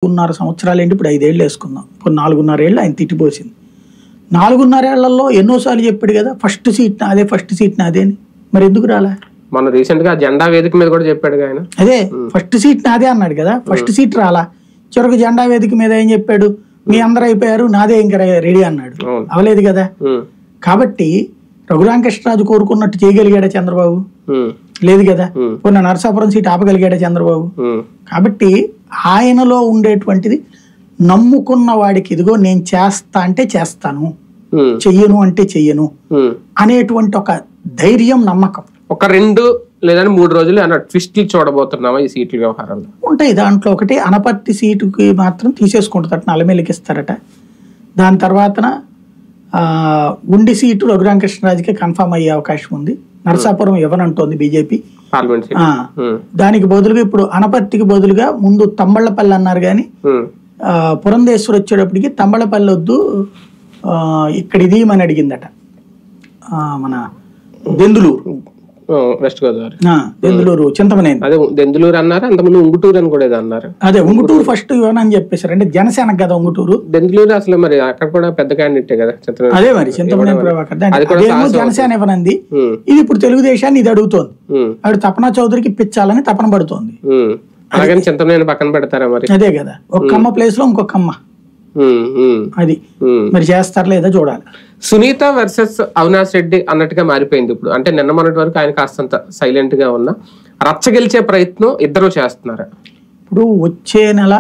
4.5 సంవత్సరాలు ఏంటి, ఇప్పుడు 5 ఏళ్ళు వేసుకుందాం. ఇప్పుడు 4.5 ఏళ్ళు ఆయన తిట్టిపోసింది. 4.5 ఏళ్లలో ఎన్నోసార్లు చెప్పాడు కదా ఫస్ట్ సీట్ నాదే, ఫస్ట్ సీట్ నాదే అని. మరి ఎందుకు రాలా? మన రీసెంట్ గా జెండా వేదిక మీద కూడా చెప్పాడు ఆయన. అదే ఫస్ట్ సీట్ నాదే అన్నాడు కదా, ఫస్ట్ సీట్ రాలా. చివరికి జెండా వేదిక మీద ఏం చెప్పాడు, మీ అందరూ అయిపోయారు నాదే ఇంకా రెడీ అన్నాడు. అవలేదు కదా. కాబట్టి రఘురామకృష్ణరాజు కోరుకున్నట్టు చేయగలిగాడా చంద్రబాబు? లేదు కదా. పోనీ నరసాపురం సీట్ ఆపగలిగాడా చంద్రబాబు? కాబట్టి ఆయనలో ఉండేటువంటిది నమ్ముకున్న వాడికి ఇదిగో నేను చేస్తా అంటే చేస్తాను, చెయ్యను అంటే చెయ్యను అనేటువంటి ఒక ధైర్యం, నమ్మకం. ఒక 2 లేదా 3 రోజులు అన్న ట్విస్ట్లు చూడబోతున్నామా ఈ సీట్ల వ్యవహారంలో? ఉంటాయి. దాంట్లో ఒకటి అనపర్తి సీటుకి మాత్రం తీసేసుకుంటారట, నల్లమెల్లికి ఇస్తారట. దాని తర్వాత ఉండి సీటు రఘురామకృష్ణరాజుకి కన్ఫర్మ్ అయ్యే అవకాశం ఉంది. నరసాపురం ఇవ్వనంటోంది బీజేపీ. దానికి బదులుగా ఇప్పుడు అనపర్తికి బదులుగా ముందు తంబళ్లపల్లి అన్నారు కానీ పురంధేశ్వరి వచ్చేటప్పటికి తంబళ్లపల్లి వద్దు, ఇక్కడ ఇది అని అడిగిందట. మన దెందులూరు, వెస్ట్ గోదావరి, దెందులూరు, చింతమనేని. అదే దెందులూరు అన్నారు, అంతకుముందు ఉంగుటూరు అని కూడా అన్నారు. అదే ఉంగుటూరు ఫస్ట్ ఇవ్వనని చెప్పేశారు. అంటే జనసేన కదా ఉంగుటూరు. దెందులూరు అసలు మరి అక్కడ కూడా పెద్ద క్యాండిడేటే కదా. అదే మరి చింతమనేని ప్రభాకర్ జనసేన ఇవ్వనంది. ఇది ఇప్పుడు తెలుగుదేశాన్ని ఇది అడుగుతోంది. ఆవిడ తపనా చౌదరికి ఇప్పించాలని తపన పడుతోంది. అలాగని చింతమనేని పక్కన పెడతారా మరి? అదే కదా, ఒక్క అమ్మ ప్లేస్ లో ఇంకొక అమ్మ. అది మరి చేస్తారా లేదా చూడాలి. సునీత వర్సెస్ అవినాష్ రెడ్డి అన్నట్టుగా మారిపోయింది ఇప్పుడు. అంటే నిన్న మొన్నటి వరకు ఆయన కాస్తంత సైలెంట్ గా ఉన్న రచ్చ గెలిచే ప్రయత్నం ఇద్దరు చేస్తున్నారు. ఇప్పుడు వచ్చే నెల